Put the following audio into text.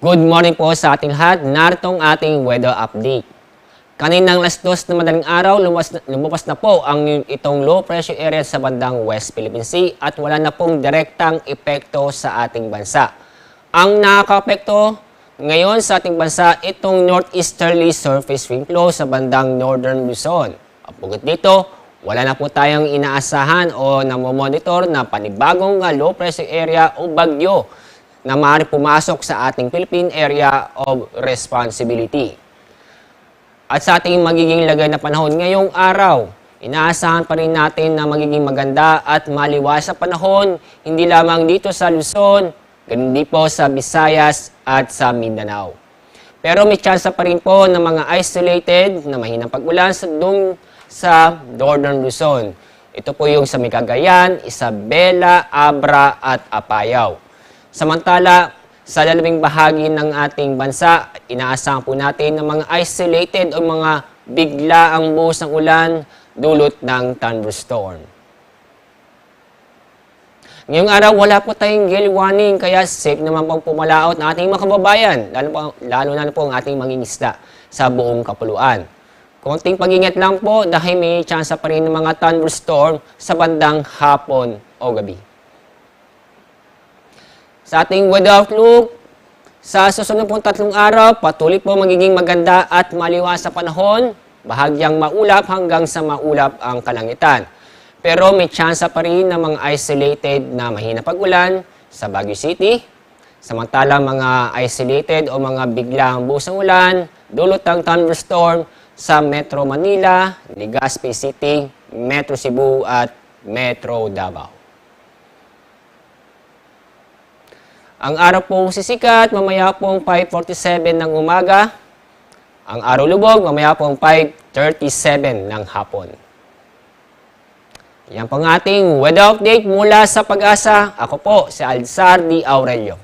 Good morning po sa ating lahat. Naritong ating weather update. Kaninang alas 2 na madaling araw, lumabas na po itong low pressure area sa bandang West Philippine Sea at wala na pong direktang epekto sa ating bansa. Ang nakaka-apekto ngayon sa ating bansa, itong northeasterly surface wind flow sa bandang Northern Luzon. Pagkat dito, wala na po tayong inaasahan o namomonitor na panibagong low pressure area o bagyo na maaari pumasok sa ating Philippine Area of Responsibility. At sa ating magiging lagay na panahon ngayong araw, inaasahan pa rin natin na magiging maganda at maliwas sa panahon, hindi lamang dito sa Luzon, ganun din po sa Visayas at sa Mindanao. Pero may tsansa pa rin po ng mga isolated na mahinang pag-ulan sa Northern Luzon. Ito po yung sa Cagayan, Isabela, Abra at Apayao. Samantala, sa lalabing bahagi ng ating bansa, inaasahan po natin ng mga isolated o mga biglaang buhos ng ulan dulot ng thunderstorm. Ngayong araw, wala po tayong gale warning, kaya safe naman pong pumalaot ng ating mga kababayan, lalo na po ang ating mangingisda sa buong kapuluan. Konting pag-ingat lang po dahil may tsansa pa rin ng mga thunderstorm sa bandang hapon o gabi. Sa ating weather outlook, sa susunod pong 3 araw, patuloy po magiging maganda at maliwas sa panahon, bahagyang maulap hanggang sa maulap ang kalangitan. Pero may tsansa pa rin ng mga isolated na mahina pag-ulan sa Baguio City. Samantalang mga isolated o mga biglang buhos ng ulan, dulot ng thunderstorm sa Metro Manila, Legazpi City, Metro Cebu at Metro Davao. Ang araw pong sisikat, mamaya pong 5:47 ng umaga. Ang araw lubog, mamaya pong 5:37 ng hapon. Yan po ang ating weather update mula sa Pag-asa. Ako po si Alzar D. Aurelio.